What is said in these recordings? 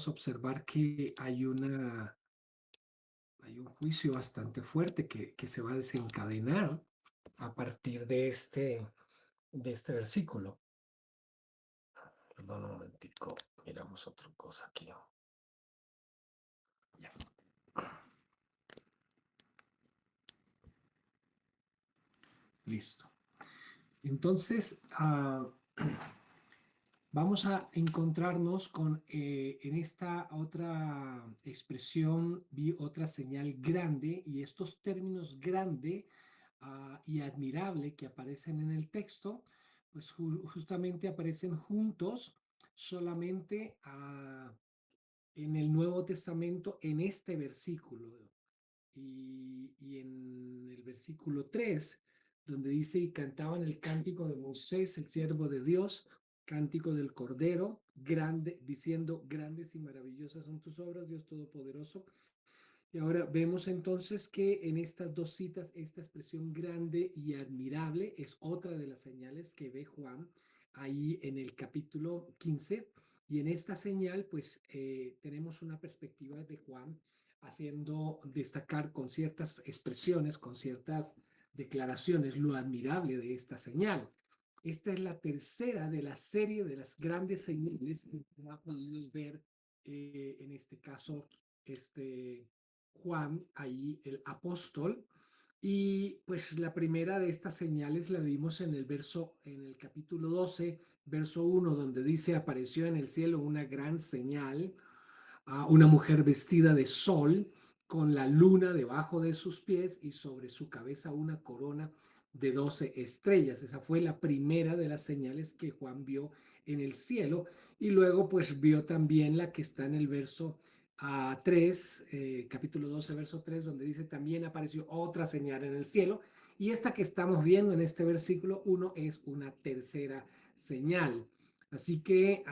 observar que hay un juicio bastante fuerte que se va a desencadenar a partir de este versículo. Perdón un momentico, miramos otra cosa aquí. Ya. Listo. Entonces, vamos a encontrarnos en esta otra expresión, vi otra señal grande, y estos términos grande y admirable que aparecen en el texto, pues justamente aparecen juntos solamente en el Nuevo Testamento, en este versículo. Y en el versículo 3, donde dice: y cantaban el cántico de Moisés, el siervo de Dios, cántico del Cordero, grande, diciendo: grandes y maravillosas son tus obras, Dios Todopoderoso. Y ahora vemos entonces que en estas dos citas, esta expresión grande y admirable es otra de las señales que ve Juan ahí en el capítulo 15. Y en esta señal, pues tenemos una perspectiva de Juan haciendo destacar con ciertas expresiones, con ciertas declaraciones, lo admirable de esta señal. Esta es la tercera de la serie de las grandes señales que ha podido ver en este caso Juan, ahí el apóstol. Y pues la primera de estas señales la vimos en el capítulo 12, verso 1, donde dice: apareció en el cielo una gran señal, a una mujer vestida de sol, con la luna debajo de sus pies y sobre su cabeza una corona de 12 estrellas. Esa fue la primera de las señales que Juan vio en el cielo. Y luego pues vio también la que está en el verso 3, capítulo 12, verso 3, donde dice: también apareció otra señal en el cielo. Y esta que estamos viendo en este versículo 1 es una tercera señal. Así que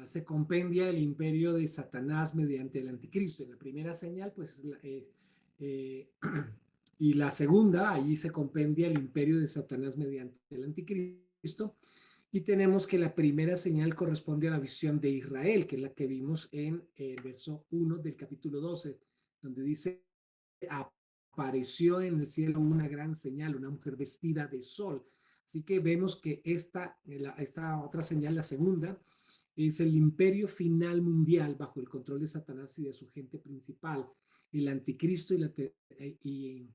se compendia el imperio de Satanás mediante el anticristo. En la primera señal, pues, eh, y la segunda, allí se compendia el imperio de Satanás mediante el anticristo. Y tenemos que la primera señal corresponde a la visión de Israel, que es la que vimos en el verso 1 del capítulo 12, donde dice: apareció en el cielo una gran señal, una mujer vestida de sol. Así que vemos que esta otra señal, la segunda, es el imperio final mundial bajo el control de Satanás y de su gente principal, el anticristo y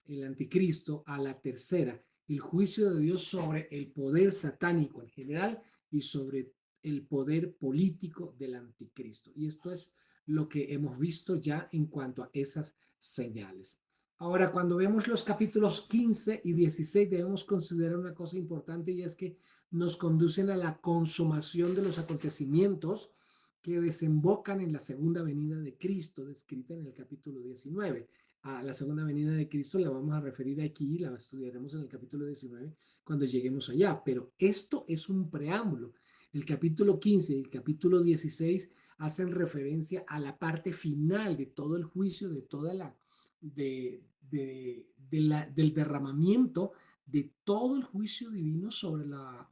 el anticristo a la tercera, el juicio de Dios sobre el poder satánico en general y sobre el poder político del anticristo. Y esto es lo que hemos visto ya en cuanto a esas señales. Ahora, cuando vemos los capítulos 15 y 16, debemos considerar una cosa importante, y es que nos conducen a la consumación de los acontecimientos que desembocan en la segunda venida de Cristo, descrita en el capítulo 19. A la segunda venida de Cristo la vamos a referir aquí, la estudiaremos en el capítulo 19 cuando lleguemos allá, pero esto es un preámbulo. El capítulo 15 y el capítulo 16 hacen referencia a la parte final de todo el juicio, de toda del derramamiento de todo el juicio divino sobre la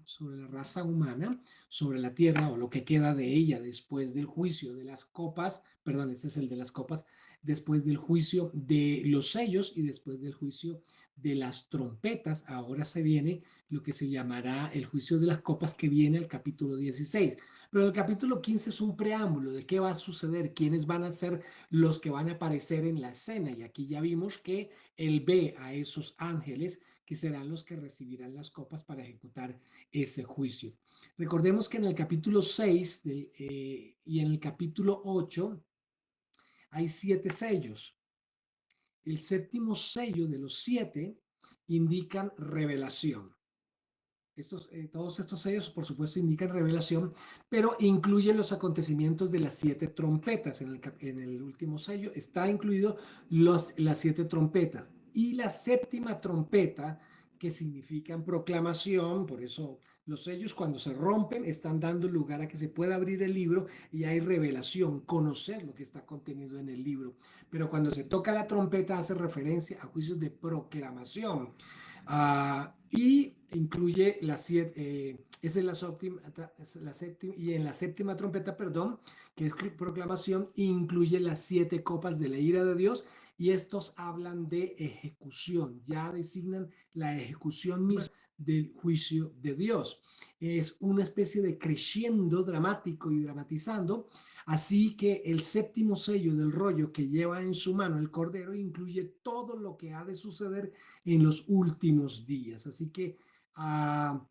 raza humana, sobre la tierra, o lo que queda de ella después del juicio de las copas, perdón, este es el de las copas, después del juicio de los sellos y después del juicio de las trompetas. Ahora se viene lo que se llamará el juicio de las copas, que viene al capítulo 16. Pero el capítulo 15 es un preámbulo de qué va a suceder, quiénes van a ser los que van a aparecer en la escena. Y aquí ya vimos que él ve a esos ángeles que serán los que recibirán las copas para ejecutar ese juicio. Recordemos que en el capítulo 6 y en el capítulo 8 hay 7 sellos. El séptimo sello de los 7 indican revelación. Todos estos sellos, por supuesto, indican revelación, pero incluyen los acontecimientos de las 7 trompetas. En el último sello está incluido las 7 trompetas. Y la séptima trompeta, que significan proclamación, por eso los sellos, cuando se rompen, están dando lugar a que se pueda abrir el libro y hay revelación, conocer lo que está contenido en el libro. Pero cuando se toca la trompeta, hace referencia a juicios de proclamación. Y incluye las siete, esa es la séptima, y en la séptima trompeta, perdón, que es proclamación, incluye las siete copas de la ira de Dios, y estos hablan de ejecución, ya designan la ejecución misma del juicio de Dios. Es una especie de crescendo dramático y dramatizando, así que el séptimo sello del rollo que lleva en su mano el Cordero incluye todo lo que ha de suceder en los últimos días. Así que a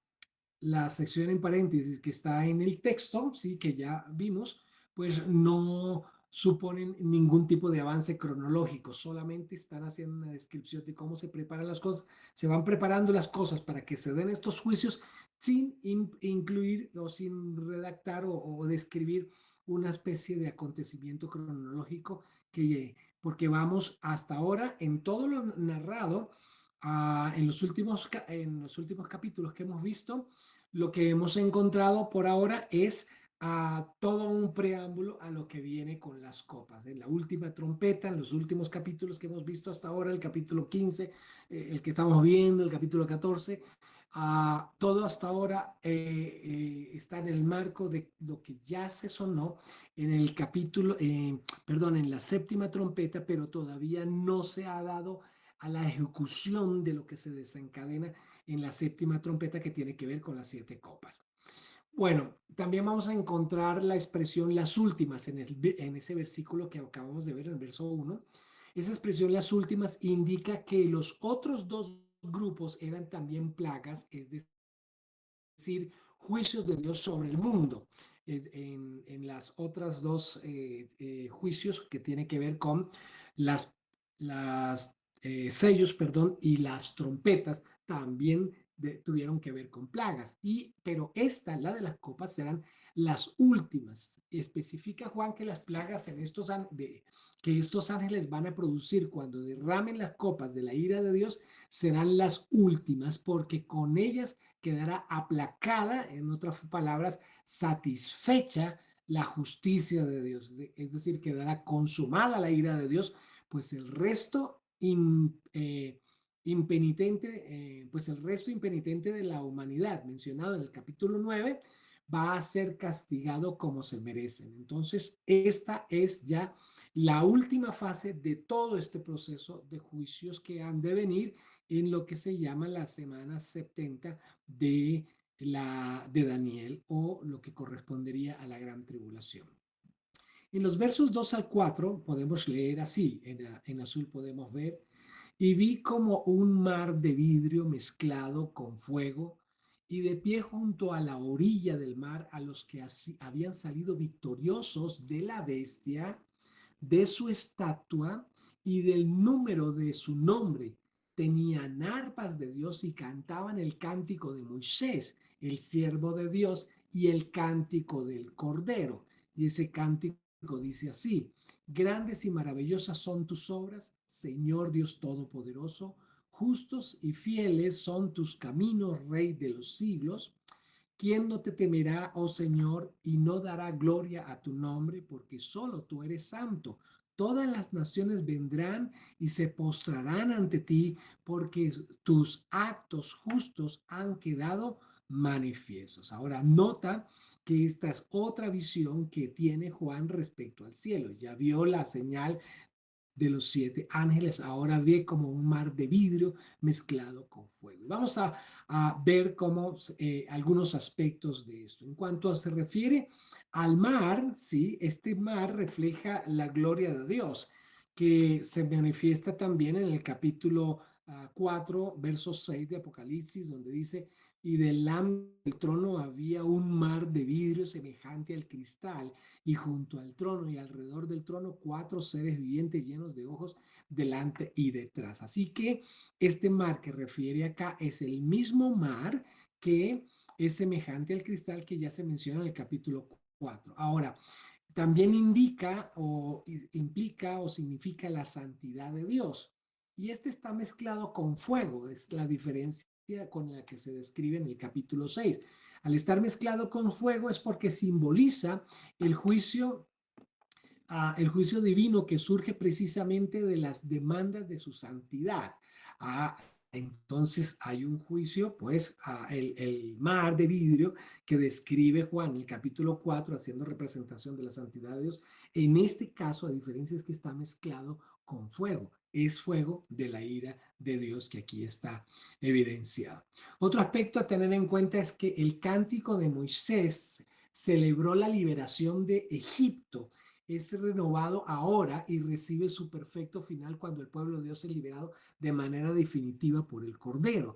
la sección en paréntesis que está en el texto, sí, que ya vimos, pues no suponen ningún tipo de avance cronológico, solamente están haciendo una descripción de cómo se preparan las cosas, se van preparando las cosas para que se den estos juicios sin incluir o sin redactar o describir una especie de acontecimiento cronológico que, porque vamos hasta ahora en todo lo narrado en los últimos capítulos que hemos visto, lo que hemos encontrado por ahora es todo un preámbulo a lo que viene con las copas. En la última trompeta, en los últimos capítulos que hemos visto hasta ahora, el capítulo 15, el que estamos viendo, el capítulo 14, todo hasta ahora está en el marco de lo que ya se sonó en el capítulo, perdón, en la séptima trompeta, pero todavía no se ha dado a la ejecución de lo que se desencadena en la séptima trompeta que tiene que ver con las siete copas. Bueno, también vamos a encontrar la expresión las últimas en ese versículo que acabamos de ver en el verso 1. Esa expresión las últimas indica que los otros dos grupos eran también plagas, es decir, juicios de Dios sobre el mundo. En las otras dos juicios que tienen que ver con las sellos, perdón, y las trompetas también tuvieron que ver con plagas. Pero esta, la de las copas, serán las últimas. Especifica Juan que las plagas que estos ángeles van a producir cuando derramen las copas de la ira de Dios serán las últimas, porque con ellas quedará aplacada, en otras palabras, satisfecha la justicia de Dios, es decir, quedará consumada la ira de Dios, pues el resto impenitente, pues el resto impenitente de la humanidad, mencionado en el capítulo 9, va a ser castigado como se merecen. Entonces, esta es ya la última fase de todo este proceso de juicios que han de venir en lo que se llama la semana 70 de Daniel, o lo que correspondería a la gran tribulación. En los versos 2 al 4 podemos leer así, en azul podemos ver, y vi como un mar de vidrio mezclado con fuego, y de pie junto a la orilla del mar a los que habían salido victoriosos de la bestia, de su estatua y del número de su nombre. Tenían arpas de Dios y cantaban el cántico de Moisés, el siervo de Dios, y el cántico del Cordero. Y ese cántico dice así: grandes y maravillosas son tus obras, Señor Dios Todopoderoso, justos y fieles son tus caminos, Rey de los siglos. ¿Quién no te temerá, oh Señor, y no dará gloria a tu nombre? Porque solo tú eres santo. Todas las naciones vendrán y se postrarán ante ti, porque tus actos justos han quedado manifiestos. Ahora nota que esta es otra visión que tiene Juan respecto al cielo. Ya vio la señal de los siete ángeles, ahora ve como un mar de vidrio mezclado con fuego. Vamos a ver cómo algunos aspectos de esto. En cuanto se refiere al mar, sí, este mar refleja la gloria de Dios, que se manifiesta también en el capítulo 4, verso 6 de Apocalipsis, donde dice: y delante del trono había un mar de vidrio semejante al cristal, y junto al trono y alrededor del trono cuatro seres vivientes llenos de ojos delante y detrás. Así que este mar que refiere acá es el mismo mar que es semejante al cristal que ya se menciona en el capítulo 4. Ahora, también indica o implica o significa la santidad de Dios. Y este está mezclado con fuego, es la diferencia con la que se describe en el capítulo 6. Al estar mezclado con fuego es porque simboliza el juicio, el juicio divino que surge precisamente de las demandas de su santidad. entonces hay un juicio, pues el mar de vidrio que describe Juan en el capítulo 4, haciendo representación de la santidad de Dios. En este caso, a diferencia es que está mezclado con fuego. Es fuego de la ira de Dios que aquí está evidenciado. Otro aspecto a tener en cuenta es que el cántico de Moisés celebró la liberación de Egipto. Es renovado ahora y recibe su perfecto final cuando el pueblo de Dios es liberado de manera definitiva por el Cordero.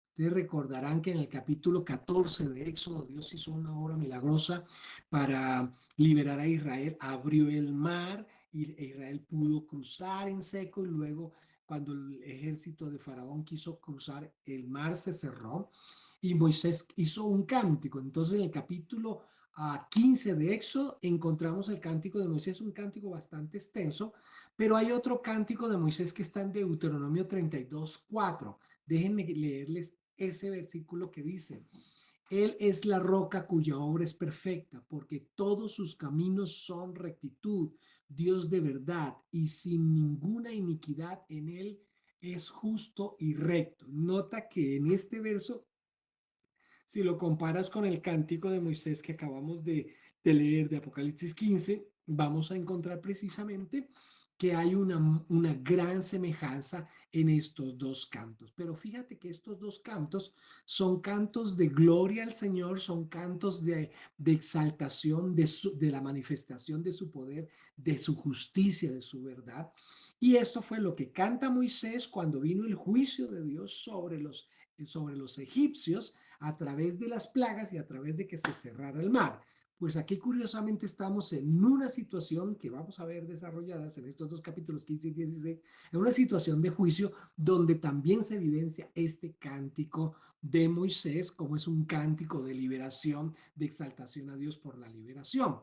Ustedes recordarán que en el capítulo 14 de Éxodo Dios hizo una obra milagrosa para liberar a Israel, abrió el mar y Israel pudo cruzar en seco y luego cuando el ejército de Faraón quiso cruzar, el mar se cerró y Moisés hizo un cántico. Entonces en el capítulo 15 de Éxodo encontramos el cántico de Moisés, un cántico bastante extenso, pero hay otro cántico de Moisés que está en Deuteronomio 32:4. Déjenme leerles ese versículo que dice: Él es la roca cuya obra es perfecta, porque todos sus caminos son rectitud, Dios de verdad, y sin ninguna iniquidad en él es justo y recto. Nota que en este verso, si lo comparas con el cántico de Moisés que acabamos de leer de Apocalipsis 15, vamos a encontrar precisamente que hay una gran semejanza en estos dos cantos. Pero fíjate que estos dos cantos son cantos de gloria al Señor, son cantos de exaltación de la manifestación de su poder, de su justicia, de su verdad. Y esto fue lo que canta Moisés cuando vino el juicio de Dios sobre los egipcios a través de las plagas y a través de que se cerrara el mar. Pues aquí curiosamente estamos en una situación que vamos a ver desarrolladas en estos dos capítulos 15 y 16, en una situación de juicio donde también se evidencia este cántico de Moisés como es un cántico de liberación, de exaltación a Dios por la liberación.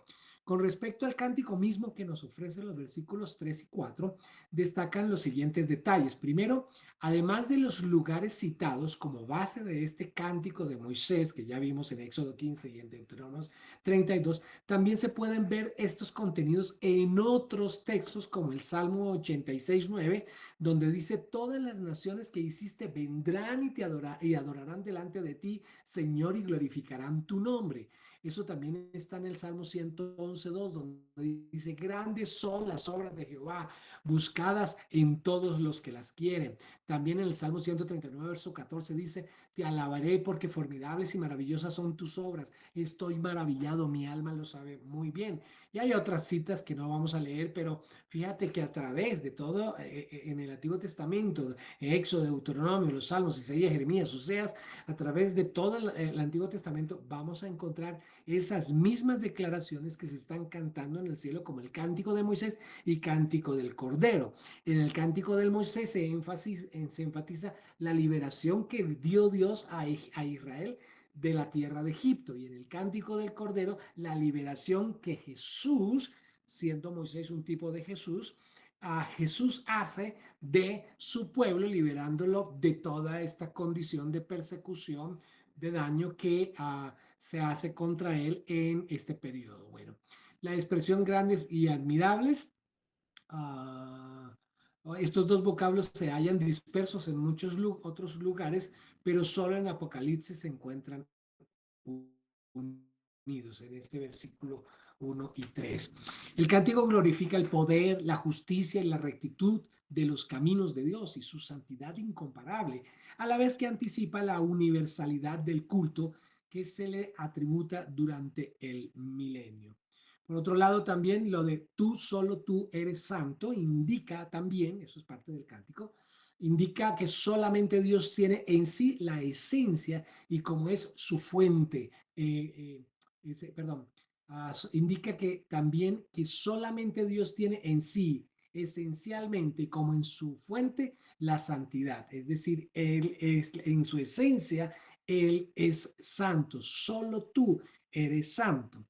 Con respecto al cántico mismo que nos ofrecen los versículos 3 y 4, destacan los siguientes detalles. Primero, además de los lugares citados como base de este cántico de Moisés, que ya vimos en Éxodo 15 y en Deuteronomio 32, también se pueden ver estos contenidos en otros textos como el Salmo 86:9, donde dice: todas las naciones que hiciste vendrán y adorarán delante de ti, Señor, y glorificarán tu nombre. Eso también está en el Salmo 111:2, donde dice: grandes son las obras de Jehová, buscadas en todos los que las quieren. También en el Salmo 139, verso 14 dice: te alabaré porque formidables y maravillosas son tus obras. Estoy maravillado, mi alma lo sabe muy bien. Y hay otras citas que no vamos a leer, pero fíjate que a través de todo en el Antiguo Testamento, Éxodo, Deuteronomio, los Salmos, Isaías, Jeremías, Oseas, a través de todo el Antiguo Testamento vamos a encontrar esas mismas declaraciones que se están cantando en el cielo, como el cántico de Moisés y cántico del Cordero. En el cántico del Moisés se enfatiza la liberación que dio Dios a Israel de la tierra de Egipto, y en el cántico del Cordero la liberación que Jesús, siendo Moisés un tipo de Jesús, a Jesús hace de su pueblo, liberándolo de toda esta condición de persecución, de daño que se hace contra él en este periodo. Bueno, la expresión grandes y admirables. Uh, Estos dos vocablos se hallan dispersos en muchos otros lugares, pero solo en Apocalipsis se encuentran unidos en este versículo 1 y 3. El cántico glorifica el poder, la justicia y la rectitud de los caminos de Dios y su santidad incomparable, a la vez que anticipa la universalidad del culto que se le atributa durante el milenio. Por otro lado, también lo de tú, solo tú eres santo, indica también, eso es parte del cántico, indica que solamente Dios tiene en sí la esencia y como es su fuente, perdón, indica que también que solamente Dios tiene en sí, esencialmente, como en su fuente, la santidad. Es decir, Él es en su esencia, Él es santo, solo tú eres santo.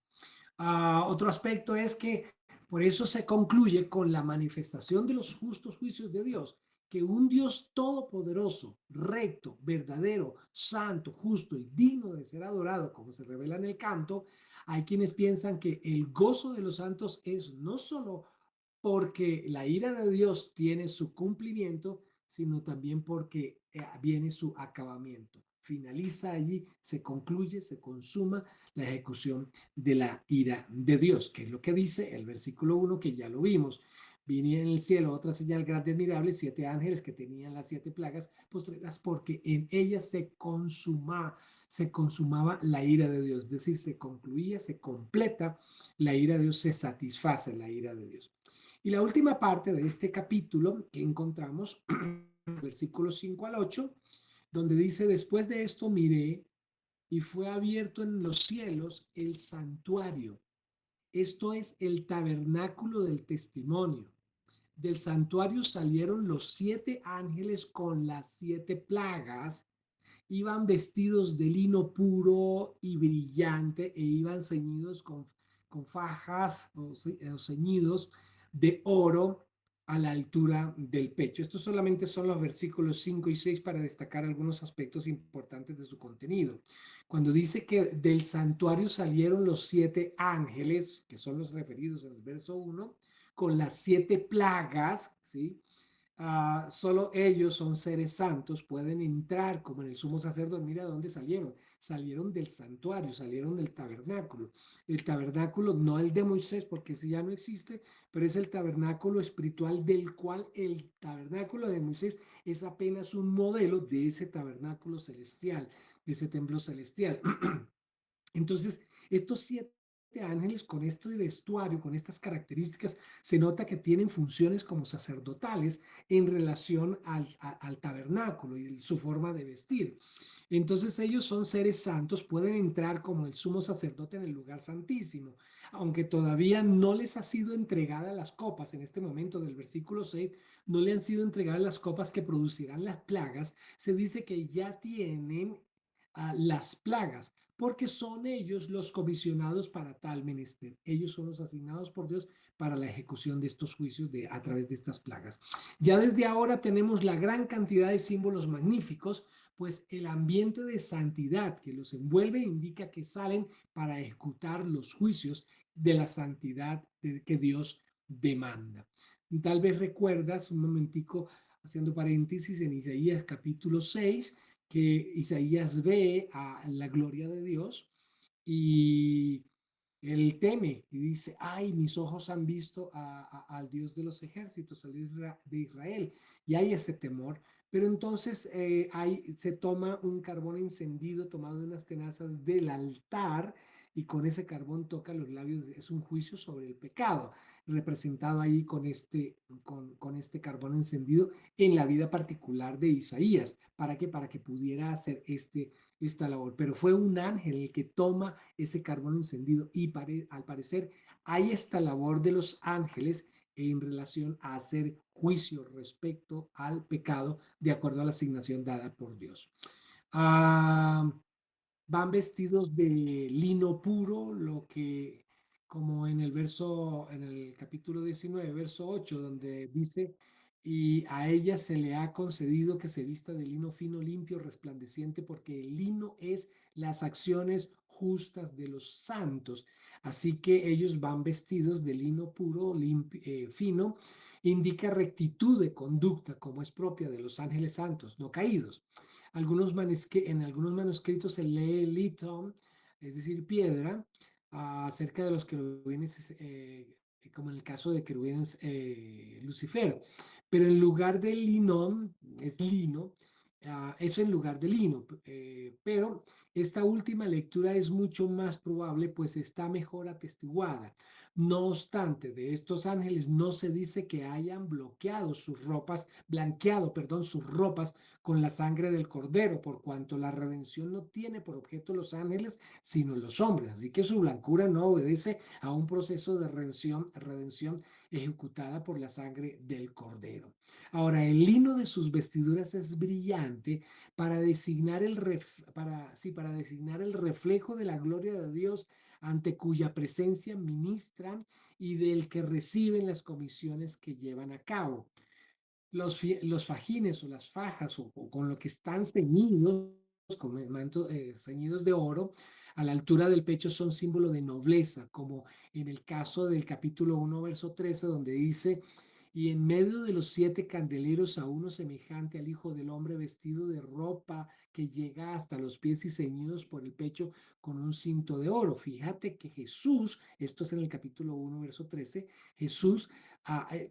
Otro aspecto es que por eso se concluye con la manifestación de los justos juicios de Dios, que un Dios todopoderoso, recto, verdadero, santo, justo y digno de ser adorado, como se revela en el canto. Hay quienes piensan que el gozo de los santos es no solo porque la ira de Dios tiene su cumplimiento, sino también porque viene su acabamiento. Finaliza allí, se concluye, se consuma la ejecución de la ira de Dios, que es lo que dice el versículo 1 que ya lo vimos. Vine en el cielo otra señal grande y admirable, 7 ángeles que tenían las 7 plagas postreras, porque en ellas se consumaba la ira de Dios, es decir, se concluía, se completa la ira de Dios, se satisface la ira de Dios. Y la última parte de este capítulo que encontramos, versículos 5 al 8, donde dice, después de esto miré y fue abierto en los cielos el santuario. Esto es el tabernáculo del testimonio. Del santuario salieron los 7 ángeles con las 7 plagas. Iban vestidos de lino puro y brillante e iban ceñidos con fajas o ceñidos de oro a la altura del pecho. Estos solamente son los versículos 5 y 6 para destacar algunos aspectos importantes de su contenido. Cuando dice que del santuario salieron los 7 ángeles, que son los referidos en el verso 1, con las 7 plagas, ¿sí? Solo ellos son seres santos, pueden entrar como en el sumo sacerdote. Mira de dónde salieron. Salieron del santuario, salieron del tabernáculo. El tabernáculo, no el de Moisés, porque ese ya no existe, pero es el tabernáculo espiritual del cual el tabernáculo de Moisés es apenas un modelo de ese tabernáculo celestial, de ese templo celestial. Entonces, estos 7 ángeles con este vestuario, con estas características, se nota que tienen funciones como sacerdotales en relación al tabernáculo y su forma de vestir. Entonces ellos son seres santos, pueden entrar como el sumo sacerdote en el lugar santísimo, aunque todavía no les ha sido entregada las copas. En este momento del versículo 6, no le han sido entregadas las copas que producirán las plagas. Se dice que ya tienen las plagas, porque son ellos los comisionados para tal menester. Ellos son los asignados por Dios para la ejecución de estos juicios a través de estas plagas. Ya desde ahora tenemos la gran cantidad de símbolos magníficos, pues el ambiente de santidad que los envuelve indica que salen para ejecutar los juicios de la santidad que Dios demanda. Tal vez recuerdas un momentico, haciendo paréntesis, en Isaías capítulo 6, que Isaías ve a la gloria de Dios y él teme y dice, ay, mis ojos han visto al Dios de los ejércitos, al Dios de Israel, y hay ese temor. Pero entonces se toma un carbón encendido tomado de unas tenazas del altar y con ese carbón toca los labios. Es un juicio sobre el pecado, representado ahí con este carbón encendido en la vida particular de Isaías. ¿Para qué? Para que pudiera hacer esta labor. Pero fue un ángel el que toma ese carbón encendido y al parecer hay esta labor de los ángeles en relación a hacer juicio respecto al pecado de acuerdo a la asignación dada por Dios. Ah, Van vestidos de lino puro, lo que, como en el capítulo 19 verso 8 donde dice, y a ella se le ha concedido que se vista de lino fino, limpio, resplandeciente, porque el lino es las acciones justas de los santos. Así que ellos van vestidos de lino puro, limpio, fino, indica rectitud de conducta, como es propia de los ángeles santos, no caídos. En algunos manuscritos se lee liton, es decir, piedra, acerca de los querubines, como en el caso de querubines Lucifer. Pero en lugar de linón, es lino, eso en lugar de lino. Pero esta última lectura es mucho más probable, pues está mejor atestiguada. No obstante, de estos ángeles no se dice que hayan blanqueado, perdón, sus ropas con la sangre del cordero, por cuanto la redención no tiene por objeto los ángeles, sino los hombres. Así que su blancura no obedece a un proceso de redención ejecutada por la sangre del cordero. Ahora, el lino de sus vestiduras es brillante para designar para designar el reflejo de la gloria de Dios ante cuya presencia ministran y del que reciben las comisiones que llevan a cabo. Los fajines o las fajas o con lo que están ceñidos, con mantos ceñidos de oro, a la altura del pecho son símbolo de nobleza, como en el caso del capítulo 1, verso 13, donde dice, y en medio de los 7 candeleros a uno semejante al Hijo del Hombre vestido de ropa que llega hasta los pies y ceñidos por el pecho con un cinto de oro. Fíjate que Jesús, esto es en el capítulo 1, verso 13, Jesús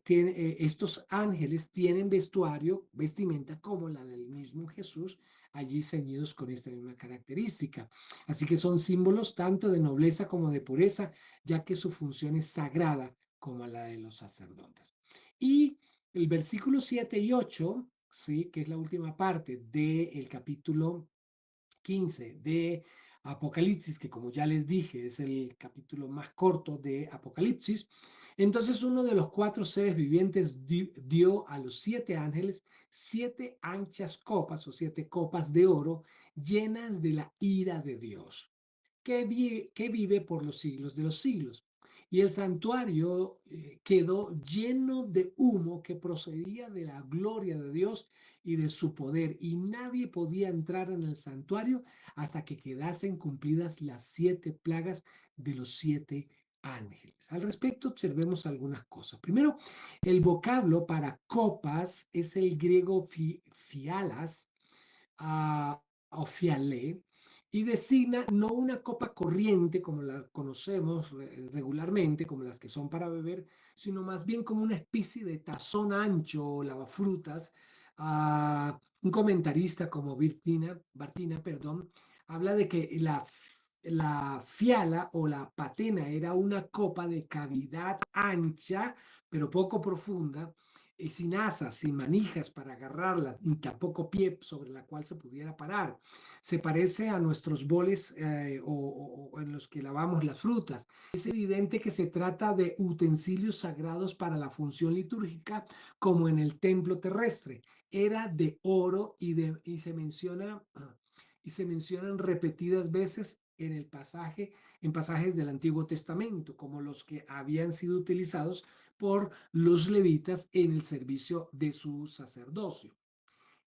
tiene, estos ángeles tienen vestuario, vestimenta como la del mismo Jesús, allí ceñidos con esta misma característica. Así que son símbolos tanto de nobleza como de pureza, ya que su función es sagrada como la de los sacerdotes. Y el versículo 7 y 8, ¿sí? Que es la última parte del capítulo 15 de Apocalipsis, que como ya les dije es el capítulo más corto de Apocalipsis. Entonces uno de los 4 seres vivientes dio a los 7 ángeles 7 anchas copas o 7 copas de oro llenas de la ira de Dios que vive por los siglos de los siglos. Y el santuario quedó lleno de humo que procedía de la gloria de Dios y de su poder, y nadie podía entrar en el santuario hasta que quedasen cumplidas las 7 plagas de los 7 ángeles. Al respecto, observemos algunas cosas. Primero, el vocablo para copas es el griego fialas, o fiale, y designa no una copa corriente como la conocemos regularmente, como las que son para beber, sino más bien como una especie de tazón ancho o lavafrutas. Un comentarista como Bartina, perdón, habla de que la fiala o la patena era una copa de cavidad ancha, pero poco profunda, sin asas, sin manijas para agarrarla, ni tampoco pie sobre la cual se pudiera parar. Se parece a nuestros boles o en los que lavamos las frutas. Es evidente que se trata de utensilios sagrados para la función litúrgica, como en el templo terrestre. Era de oro y se mencionan repetidas veces en pasajes del Antiguo Testamento, como los que habían sido utilizados por los levitas en el servicio de su sacerdocio.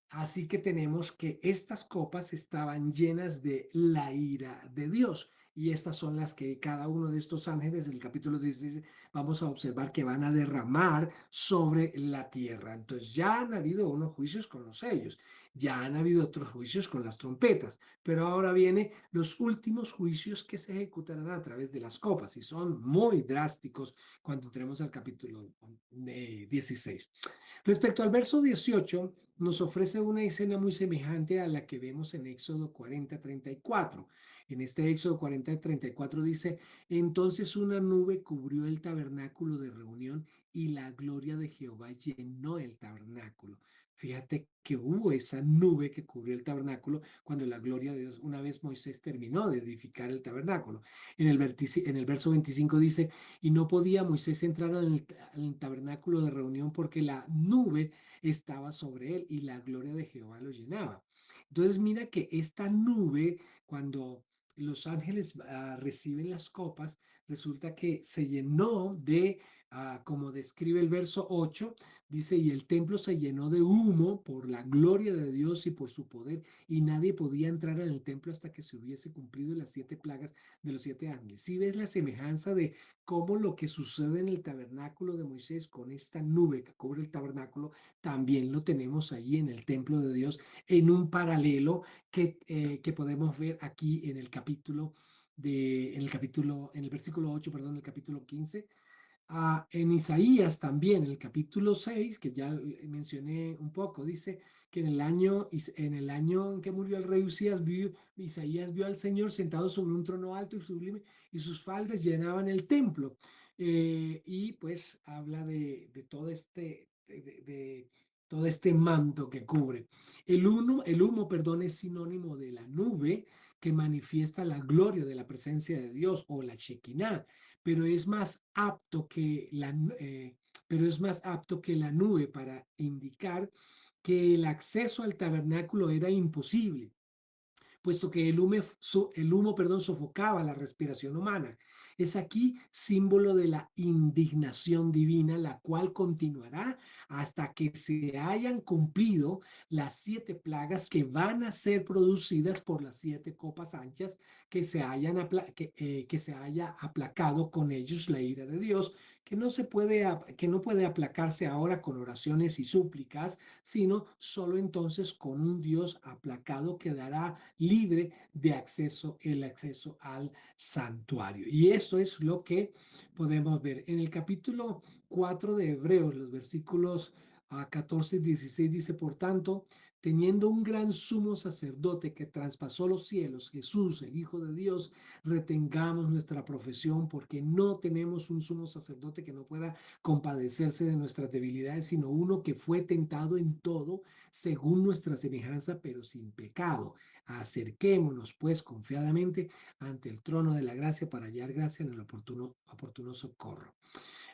Así que tenemos que estas copas estaban llenas de la ira de Dios. Y estas son las que cada uno de estos ángeles del capítulo 16 vamos a observar que van a derramar sobre la tierra. Entonces ya han habido unos juicios con los sellos, ya han habido otros juicios con las trompetas, pero ahora vienen los últimos juicios que se ejecutarán a través de las copas y son muy drásticos cuando entremos al capítulo 16. Respecto al verso 18, nos ofrece una escena muy semejante a la que vemos en Éxodo 40:34. En este Éxodo 40:34 dice, entonces una nube cubrió el tabernáculo de reunión y la gloria de Jehová llenó el tabernáculo. Fíjate que hubo esa nube que cubrió el tabernáculo cuando la gloria de Dios, una vez Moisés terminó de edificar el tabernáculo. En el verso 25 dice, y no podía Moisés entrar al tabernáculo de reunión porque la nube estaba sobre él y la gloria de Jehová lo llenaba. Entonces mira que esta nube, cuando los ángeles reciben las copas, resulta que se llenó de, como describe el verso 8, dice, y el templo se llenó de humo por la gloria de Dios y por su poder, y nadie podía entrar en el templo hasta que se hubiese cumplido las 7 plagas de los 7 ángeles. Si ves la semejanza de cómo lo que sucede en el tabernáculo de Moisés con esta nube que cubre el tabernáculo, también lo tenemos ahí en el templo de Dios, en un paralelo que podemos ver aquí en el en el versículo 8, perdón, del capítulo 15. En Isaías también, en el capítulo 6, que ya mencioné un poco, dice que en el año en que murió el rey Usías, Isaías vio al Señor sentado sobre un trono alto y sublime, y sus faldas llenaban el templo. Y pues habla de todo de todo este manto que cubre. El humo, perdón, es sinónimo de la nube que manifiesta la gloria de la presencia de Dios o la Shekinah, pero es más apto que la nube para indicar que el acceso al tabernáculo era imposible, puesto que el humo, sofocaba la respiración humana. Es aquí símbolo de la indignación divina, la cual continuará hasta que se hayan cumplido las 7 plagas que van a ser producidas por las 7 copas anchas que se haya aplacado con ellos la ira de Dios, que no puede aplacarse ahora con oraciones y súplicas, sino solo entonces con un Dios aplacado que dará libre de acceso, el acceso al santuario. Y esto es lo que podemos ver en el capítulo 4 de Hebreos, los versículos 14 y 16 dice, por tanto, teniendo un gran sumo sacerdote que traspasó los cielos, Jesús, el Hijo de Dios, retengamos nuestra profesión, porque no tenemos un sumo sacerdote que no pueda compadecerse de nuestras debilidades, sino uno que fue tentado en todo según nuestra semejanza, pero sin pecado. Acerquémonos pues confiadamente ante el trono de la gracia para hallar gracia en el oportuno socorro.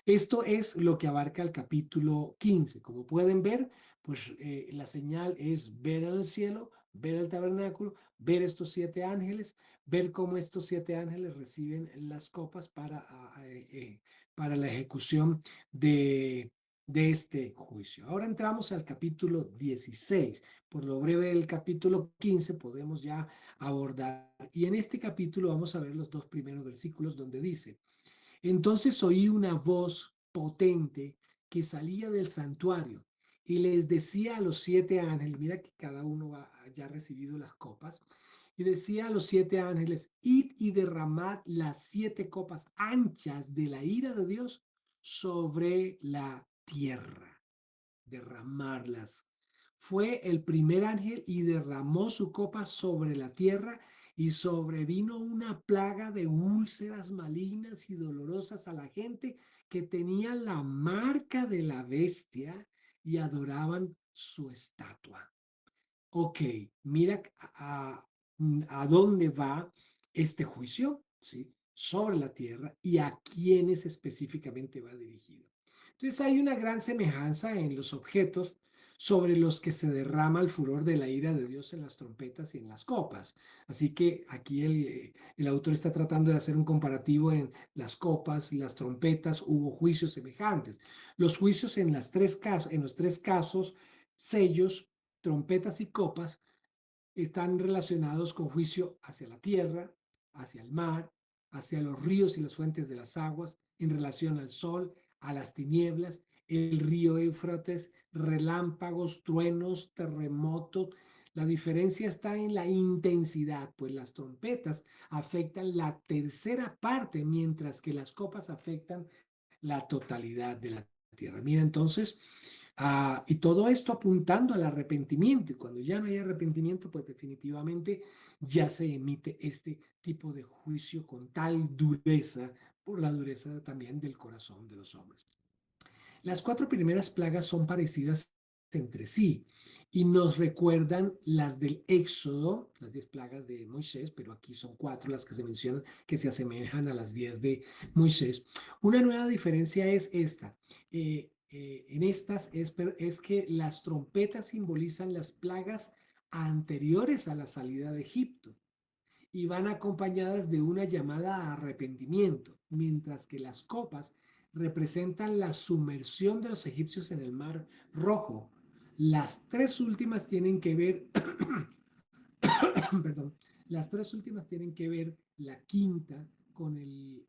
Esto es lo que abarca el capítulo 15. Como pueden ver, pues la señal es ver al cielo, ver el tabernáculo, ver estos 7 ángeles, ver cómo estos 7 ángeles reciben las copas para la ejecución de este juicio. Ahora entramos al capítulo 16. Por lo breve del capítulo 15 podemos ya abordar. Y en este capítulo vamos a ver los 2 primeros versículos donde dice, entonces oí una voz potente que salía del santuario y les decía a los 7 ángeles, mira que cada uno ya ha recibido las copas, y decía a los 7 ángeles, id y derramad las 7 copas anchas de la ira de Dios sobre la tierra, derramarlas. Fue el primer ángel y derramó su copa sobre la tierra y sobrevino una plaga de úlceras malignas y dolorosas a la gente que tenía la marca de la bestia y adoraban su estatua. Ok, mira a dónde va este juicio, ¿sí? Sobre la tierra y a quiénes específicamente va dirigido. Entonces hay una gran semejanza en los objetos sobre los que se derrama el furor de la ira de Dios en las trompetas y en las copas. Así que aquí el autor está tratando de hacer un comparativo en las copas y las trompetas, hubo juicios semejantes. Los juicios en los tres casos, sellos, trompetas y copas, están relacionados con juicio hacia la tierra, hacia el mar, hacia los ríos y las fuentes de las aguas, en relación al sol, a las tinieblas, el río Éufrates, relámpagos, truenos, terremotos. La diferencia está en la intensidad, pues las trompetas afectan la tercera parte, mientras que las copas afectan la totalidad de la tierra. Mira, entonces, y todo esto apuntando al arrepentimiento. Y cuando ya no hay arrepentimiento, pues definitivamente ya se emite este tipo de juicio con tal dureza, por la dureza también del corazón de los hombres. Las 4 primeras plagas son parecidas entre sí y nos recuerdan las del Éxodo, las 10 plagas de Moisés, pero aquí son 4 las que se mencionan que se asemejan a las 10 de Moisés. Una nueva diferencia es esta. En estas es que las trompetas simbolizan las plagas anteriores a la salida de Egipto y van acompañadas de una llamada a arrepentimiento, mientras que las copas representan la sumersión de los egipcios en el Mar Rojo. Las 3 últimas tienen que ver, perdón, las 3 últimas tienen que ver, la quinta con el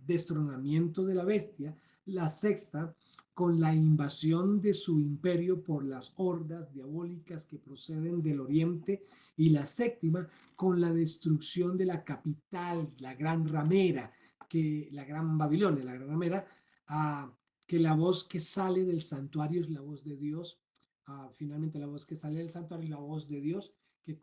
destronamiento de la bestia, la sexta con la invasión de su imperio por las hordas diabólicas que proceden del oriente y la séptima con la destrucción de la capital, la gran ramera, la gran Babilonia, la gran ramera, que la voz que sale del santuario es la voz de Dios. Finalmente la voz que sale del santuario es la voz de Dios que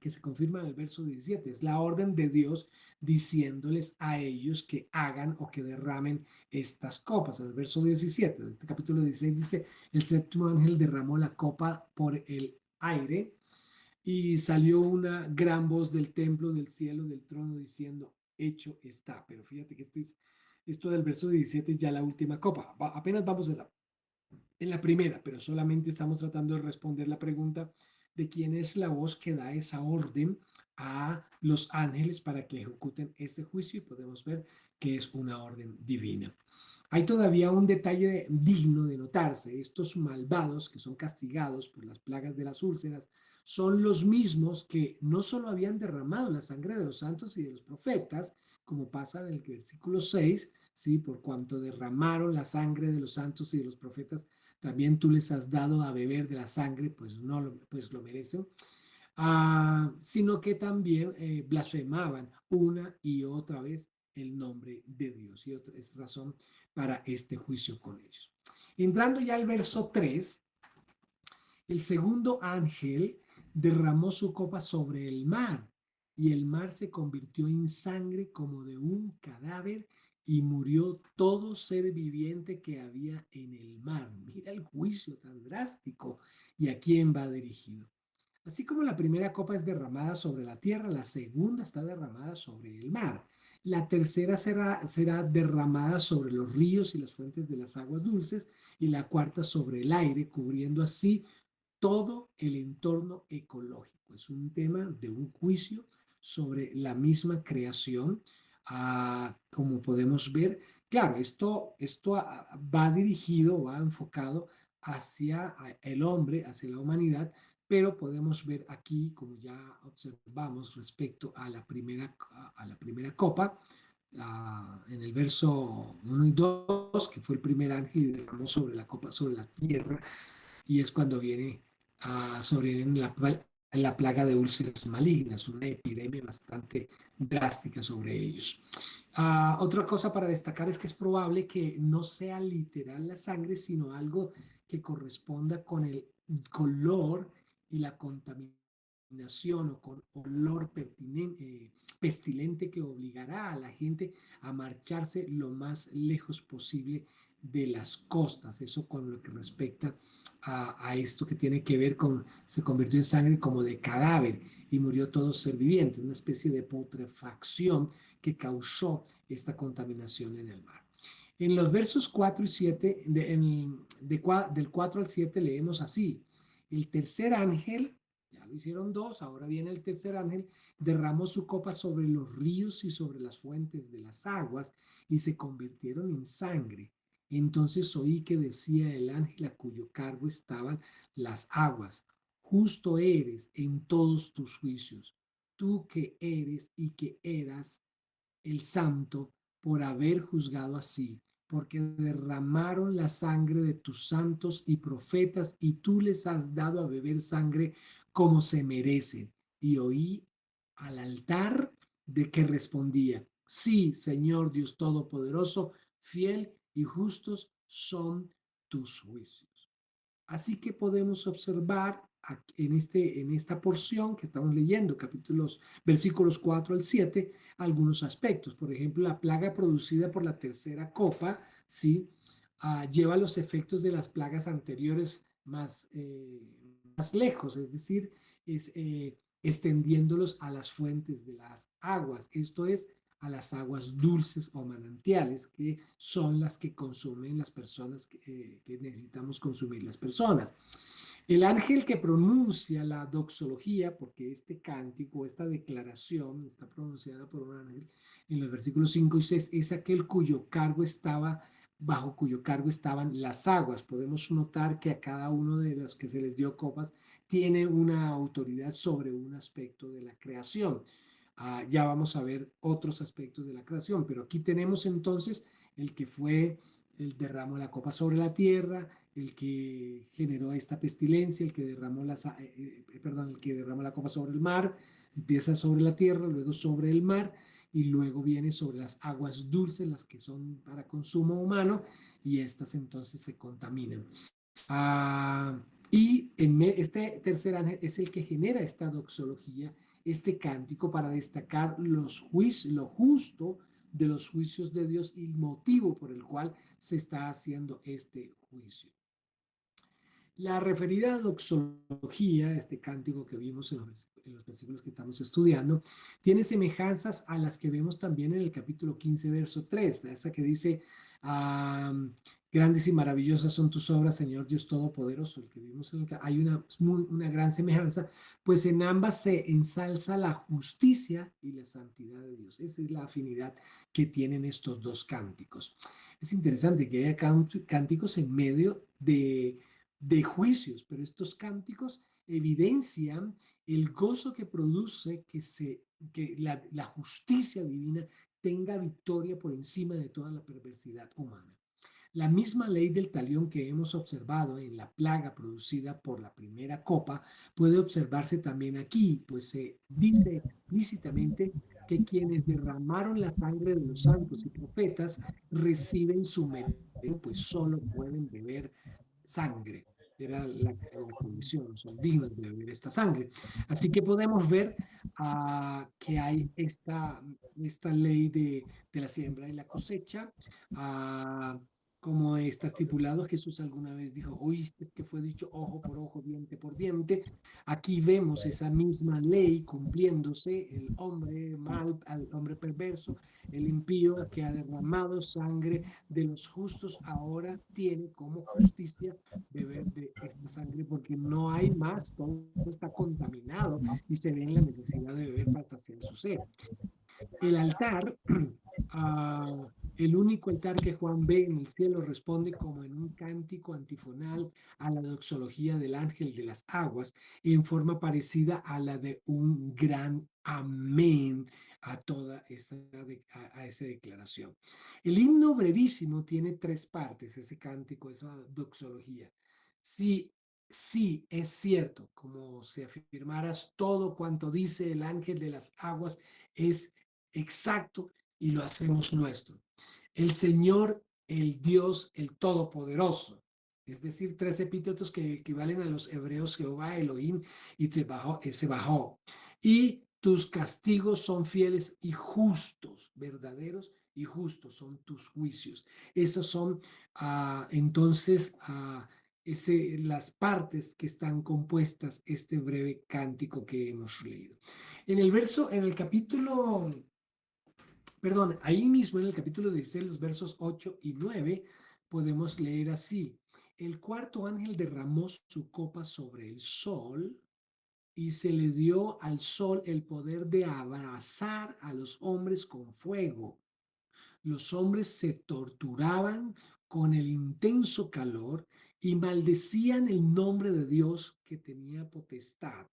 se confirma en el verso 17. Es la orden de Dios diciéndoles a ellos que hagan o que derramen estas copas. En el verso 17 de este capítulo 16 dice, el séptimo ángel derramó la copa por el aire y salió una gran voz del templo, del cielo, del trono, diciendo, hecho está. Pero fíjate que esto del verso 17 es ya la última copa. Apenas vamos en la primera, pero solamente estamos tratando de responder la pregunta de quién es la voz que da esa orden a los ángeles para que ejecuten ese juicio y podemos ver que es una orden divina. Hay todavía un detalle digno de notarse. Estos malvados que son castigados por las plagas de las úlceras son los mismos que no solo habían derramado la sangre de los santos y de los profetas, como pasa en el versículo 6, ¿sí? Por cuanto derramaron la sangre de los santos y de los profetas, también tú les has dado a beber de la sangre, pues no lo, pues lo merecen. Sino que también blasfemaban una y otra vez el nombre de Dios. Y otra es razón para este juicio con ellos. Entrando ya al verso 3, el segundo ángel derramó su copa sobre el mar, y el mar se convirtió en sangre como de un cadáver, y murió todo ser viviente que había en el mar. Mira el juicio tan drástico y a quién va dirigido. Así como la primera copa es derramada sobre la tierra, la segunda está derramada sobre el mar. La tercera será derramada sobre los ríos y las fuentes de las aguas dulces, y la cuarta sobre el aire, cubriendo así todo el entorno ecológico. Es un tema de un juicio sobre la misma creación, como podemos ver. Claro, esto va dirigido, va enfocado hacia el hombre, hacia la humanidad, pero podemos ver aquí, como ya observamos respecto a la primera copa, en el verso 1 y 2, que fue el primer ángel y derramó sobre la copa, sobre la tierra, y es cuando viene sobre la plaga de úlceras malignas, una epidemia bastante drástica sobre ellos. Otra cosa para destacar es que es probable que no sea literal la sangre, sino algo que corresponda con el color y la contaminación o con olor pestilente que obligará a la gente a marcharse lo más lejos posible de las costas. Eso con lo que respecta a esto que tiene que ver con, se convirtió en sangre como de cadáver y murió todo ser viviente, una especie de putrefacción que causó esta contaminación en el mar. En los versos 4 y 7, del 4 al 7 leemos así: el tercer ángel, ya lo hicieron dos, ahora viene el tercer ángel, derramó su copa sobre los ríos y sobre las fuentes de las aguas, y se convirtieron en sangre. Entonces oí que decía el ángel a cuyo cargo estaban las aguas: justo eres en todos tus juicios, tú que eres y que eras el santo, por haber juzgado así, porque derramaron la sangre de tus santos y profetas, y tú les has dado a beber sangre como se merecen. Y oí al altar de que respondía: sí, Señor Dios Todopoderoso, fiel y justos son tus juicios. Así que podemos observar en esta porción que estamos leyendo, versículos 4 al 7, algunos aspectos. Por ejemplo, la plaga producida por la tercera copa, ¿sí? Lleva los efectos de las plagas anteriores más lejos, es decir, extendiéndolos a las fuentes de las aguas. Esto es, a las aguas dulces o manantiales, que son las que consumen las personas que necesitamos consumir las personas. El ángel que pronuncia la doxología, porque este cántico, esta declaración está pronunciada por un ángel en los versículos 5 y 6, es aquel bajo cuyo cargo estaban las aguas. Podemos notar que a cada uno de los que se les dio copas tiene una autoridad sobre un aspecto de la creación. Ya vamos a ver otros aspectos de la creación, pero aquí tenemos entonces el que fue el derramó la copa sobre la tierra, el que generó esta pestilencia, el que derramó la copa sobre el mar, empieza sobre la tierra, luego sobre el mar, y luego viene sobre las aguas dulces, las que son para consumo humano, y estas entonces se contaminan. Ah, este tercer ángel es el que genera esta doxología, este cántico, para destacar lo justo de los juicios de Dios y el motivo por el cual se está haciendo este juicio. La referida doxología, este cántico que vimos en los versículos que estamos estudiando, tiene semejanzas a las que vemos también en el capítulo 15, verso 3, esa que dice: grandes y maravillosas son tus obras, Señor Dios Todopoderoso. El que vimos hay una gran semejanza, pues en ambas se ensalza la justicia y la santidad de Dios. Esa es la afinidad que tienen estos dos cánticos. Es interesante que haya cánticos en medio de juicios, pero estos cánticos evidencian el gozo que produce que la justicia divina tenga victoria por encima de toda la perversidad humana. La misma ley del talión que hemos observado en la plaga producida por la primera copa puede observarse también aquí, pues se dice explícitamente que quienes derramaron la sangre de los santos y profetas reciben su merecido, pues solo pueden beber sangre. Era la condición, son dignos de beber esta sangre. Así que podemos ver que hay esta ley de la siembra y la cosecha. Uh, Como está estipulado, Jesús alguna vez dijo, oíste que fue dicho ojo por ojo, diente por diente. Aquí vemos esa misma ley cumpliéndose, el hombre mal, al hombre perverso, el impío que ha derramado sangre de los justos, ahora tiene como justicia beber de esta sangre porque no hay más, todo está contaminado y se ve en la necesidad de beber para saciar su sed. El altar, el único altar que Juan ve en el cielo, responde como en un cántico antifonal a la doxología del ángel de las aguas, en forma parecida a la de un gran amén a toda esa declaración. El himno brevísimo tiene 3 partes, ese cántico, esa doxología. Sí, sí, es cierto, como si afirmaras todo cuanto dice el ángel de las aguas es exacto y lo hacemos nuestro. El Señor, el Dios, el Todopoderoso. Es decir, 3 epítetos que equivalen a los hebreos Jehová, Elohim y Sebajó. Y tus castigos son fieles y justos, verdaderos y justos son tus juicios. Esos son entonces las partes que están compuestas este breve cántico que hemos leído. En el capítulo, perdón, ahí mismo en el capítulo 16, los versos 8 y 9, podemos leer así: el cuarto ángel derramó su copa sobre el sol y se le dio al sol el poder de abrazar a los hombres con fuego. Los hombres se torturaban con el intenso calor y maldecían el nombre de Dios que tenía potestad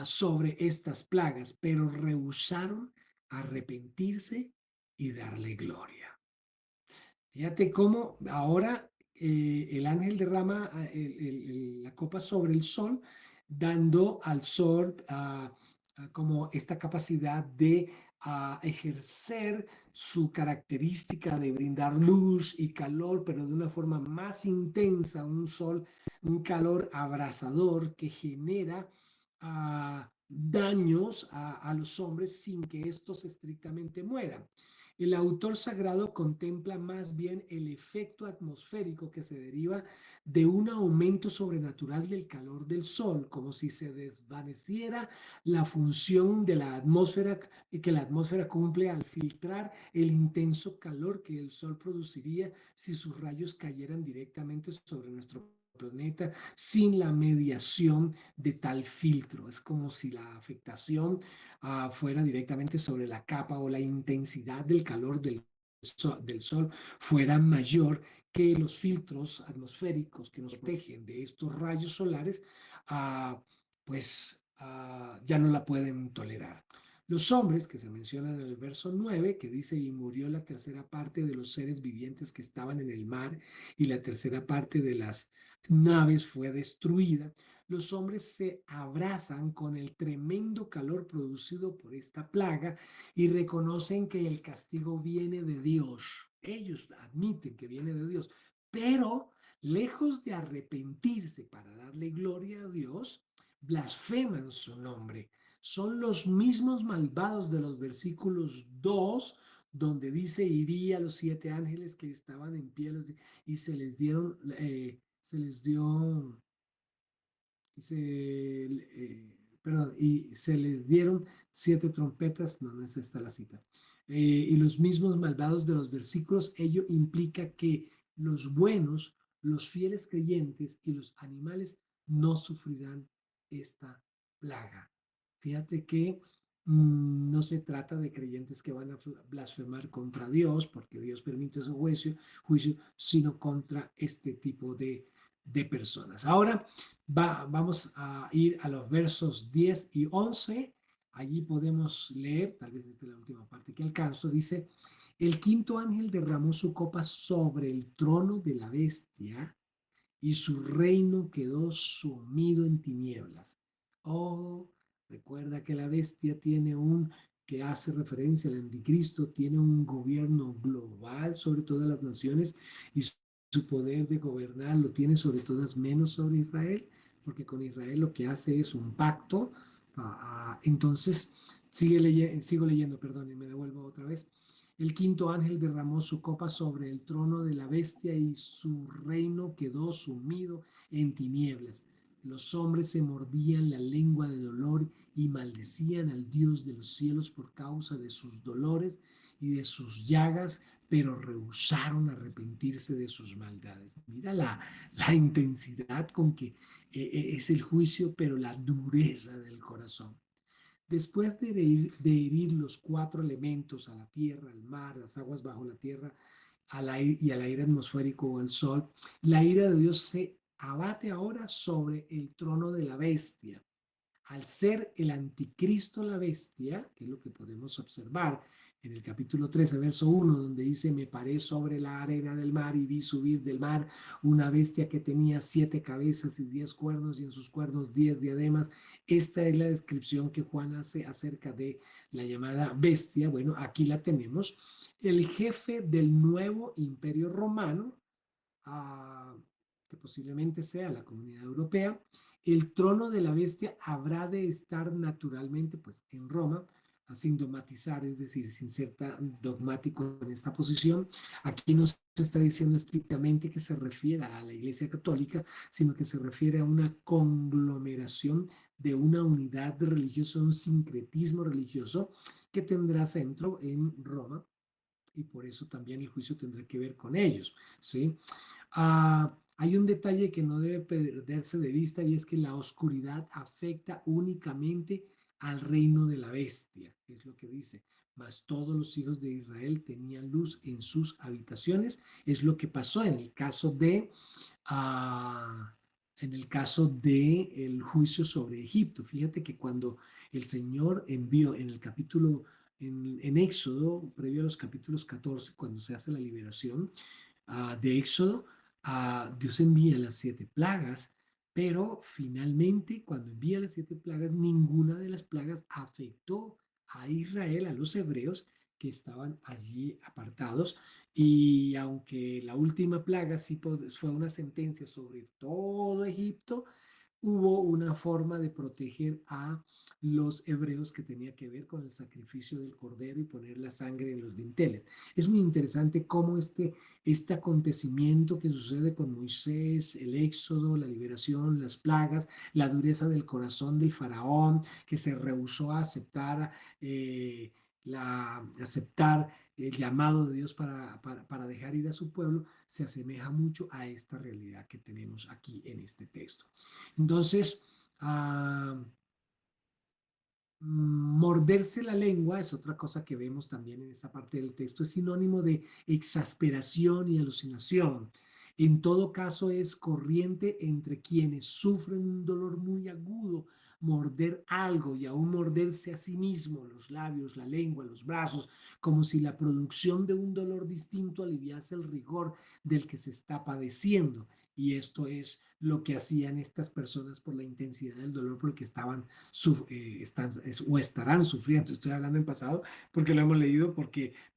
sobre estas plagas, pero rehusaron arrepentirse y darle gloria. Fíjate cómo ahora el ángel derrama la copa sobre el sol, dando al sol como esta capacidad de ejercer su característica de brindar luz y calor, pero de una forma más intensa, un sol, un calor abrasador que genera daños a los hombres sin que estos estrictamente mueran. El autor sagrado contempla más bien el efecto atmosférico que se deriva de un aumento sobrenatural del calor del sol, como si se desvaneciera la función de la atmósfera que la atmósfera cumple al filtrar el intenso calor que el sol produciría si sus rayos cayeran directamente sobre nuestro planeta sin la mediación de tal filtro. Es como si la afectación fuera directamente sobre la capa o la intensidad del calor del sol fuera mayor que los filtros atmosféricos que nos protegen de estos rayos solares, ya no la pueden tolerar. Los hombres, que se mencionan en el verso 9, que dice, y murió la tercera parte de los seres vivientes que estaban en el mar, y la tercera parte de las naves fue destruida. Los hombres se abrazan con el tremendo calor producido por esta plaga y reconocen que el castigo viene de Dios. Ellos admiten que viene de Dios, pero lejos de arrepentirse para darle gloria a Dios, blasfeman su nombre. Son los mismos malvados de los versículos 2, donde dice, y vi a los 7 ángeles que estaban en pie y se les dio y se les dieron 7 trompetas, no es esta la cita, y los mismos malvados de los versículos. Ello implica que los buenos, los fieles creyentes y los animales no sufrirán esta plaga. Fíjate que no se trata de creyentes que van a blasfemar contra Dios, porque Dios permite su juicio, sino contra este tipo de personas. Ahora vamos a ir a los versos 10 y 11 Allí podemos leer, tal vez esta es la última parte que alcanzo, dice, el quinto ángel derramó su copa sobre el trono de la bestia y su reino quedó sumido en tinieblas. Oh, recuerda que la bestia tiene que hace referencia al anticristo, tiene un gobierno global sobre todas las naciones y su poder de gobernar lo tiene sobre todas menos sobre Israel, porque con Israel lo que hace es un pacto. Entonces, sigo leyendo, perdón, y me devuelvo otra vez. El quinto ángel derramó su copa sobre el trono de la bestia y su reino quedó sumido en tinieblas. Los hombres se mordían la lengua de dolor y maldecían al Dios de los cielos por causa de sus dolores y de sus llagas, pero rehusaron arrepentirse de sus maldades. Mira la intensidad con que es el juicio, pero la dureza del corazón. Después de herir los cuatro elementos, a la tierra, al mar, las aguas bajo la tierra y al aire atmosférico o al sol, la ira de Dios se abate ahora sobre el trono de la bestia. Al ser el anticristo la bestia, que es lo que podemos observar en el capítulo 13, verso 1, donde dice, me paré sobre la arena del mar y vi subir del mar una bestia que tenía 7 cabezas y 10 cuernos y en sus cuernos 10 diademas. Esta es la descripción que Juan hace acerca de la llamada bestia. Bueno, aquí la tenemos. El jefe del nuevo imperio romano, a, que posiblemente sea la Comunidad Europea, el trono de la bestia habrá de estar naturalmente pues, en Roma, sin dogmatizar, es decir, sin ser tan dogmático en esta posición. Aquí no se está diciendo estrictamente que se refiera a la Iglesia Católica, sino que se refiere a una conglomeración de una unidad religiosa, un sincretismo religioso que tendrá centro en Roma y por eso también el juicio tendrá que ver con ellos, ¿sí? Hay un detalle que no debe perderse de vista y es que la oscuridad afecta únicamente al reino de la bestia, es lo que dice. Mas todos los hijos de Israel tenían luz en sus habitaciones. Es lo que pasó uh, en el caso de el juicio sobre Egipto. Fíjate que cuando el Señor envió en el capítulo, en Éxodo, previo a los capítulos 14, cuando se hace la liberación de Éxodo, Dios envía las 7 plagas, pero finalmente cuando envía las 7 plagas, ninguna de las plagas afectó a Israel, a los hebreos que estaban allí apartados. Y aunque la última plaga sí fue una sentencia sobre todo Egipto, hubo una forma de proteger a los hebreos que tenía que ver con el sacrificio del cordero y poner la sangre en los dinteles. Es muy interesante cómo este acontecimiento que sucede con Moisés, el éxodo, la liberación, las plagas, la dureza del corazón del faraón, que se rehusó a eh, aceptar el llamado de Dios para dejar ir a su pueblo, se asemeja mucho a esta realidad que tenemos aquí en este texto. Entonces, uh, morderse la lengua es otra cosa que vemos también en esta parte del texto, es sinónimo de exasperación y alucinación. En todo caso es corriente entre quienes sufren un dolor muy agudo, morder algo y aún morderse a sí mismo, los labios, la lengua, los brazos, como si la producción de un dolor distinto aliviase el rigor del que se está padeciendo. Y esto es lo que hacían estas personas por la intensidad del dolor por el que o estarán sufriendo. Estoy hablando en pasado porque lo hemos leído,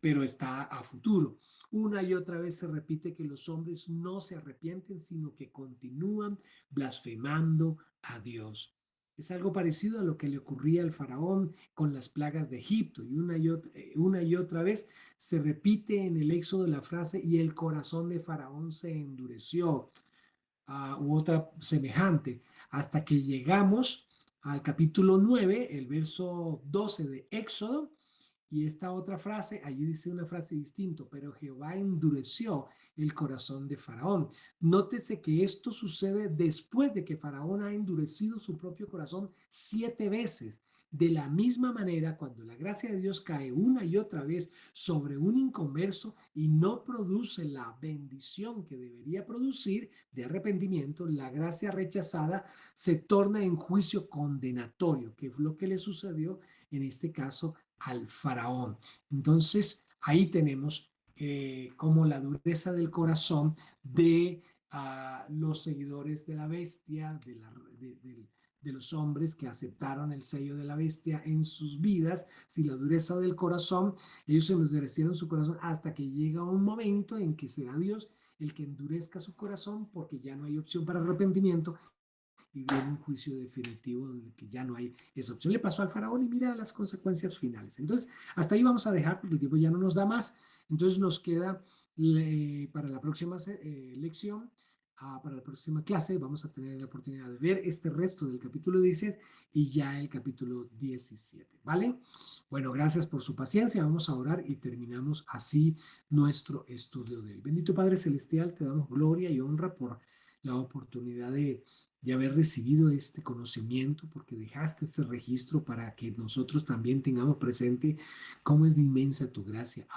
pero está a futuro. Una y otra vez se repite que los hombres no se arrepienten, sino que continúan blasfemando a Dios. Es algo parecido a lo que le ocurría al faraón con las plagas de Egipto. Y una y otra vez se repite en el Éxodo la frase, y el corazón de faraón se endureció, u otra semejante, hasta que llegamos al capítulo 9, el verso 12 de Éxodo, y esta otra frase, allí dice una frase distinta, pero Jehová endureció el corazón de Faraón. Nótese que esto sucede después de que Faraón ha endurecido su propio corazón 7 veces. De la misma manera, cuando la gracia de Dios cae una y otra vez sobre un inconverso y no produce la bendición que debería producir de arrepentimiento, la gracia rechazada se torna en juicio condenatorio, que es lo que le sucedió en este caso al faraón. Entonces, ahí tenemos como la dureza del corazón de los seguidores de la bestia, de los hombres que aceptaron el sello de la bestia en sus vidas, si la dureza del corazón, ellos se endurecieron su corazón hasta que llega un momento en que será Dios el que endurezca su corazón porque ya no hay opción para arrepentimiento y viene un juicio definitivo donde que ya no hay esa opción. Le pasó al faraón y mira las consecuencias finales. Entonces, hasta ahí vamos a dejar porque el tiempo ya no nos da más. Entonces, nos queda para la próxima lección, para la próxima clase, vamos a tener la oportunidad de ver este resto del capítulo 17 y ya el capítulo 17. ¿Vale? Bueno, gracias por su paciencia. Vamos a orar y terminamos así nuestro estudio de hoy. Bendito Padre Celestial, te damos gloria y honra por la oportunidad de haber recibido este conocimiento, porque dejaste este registro para que nosotros también tengamos presente cómo es de inmensa tu gracia.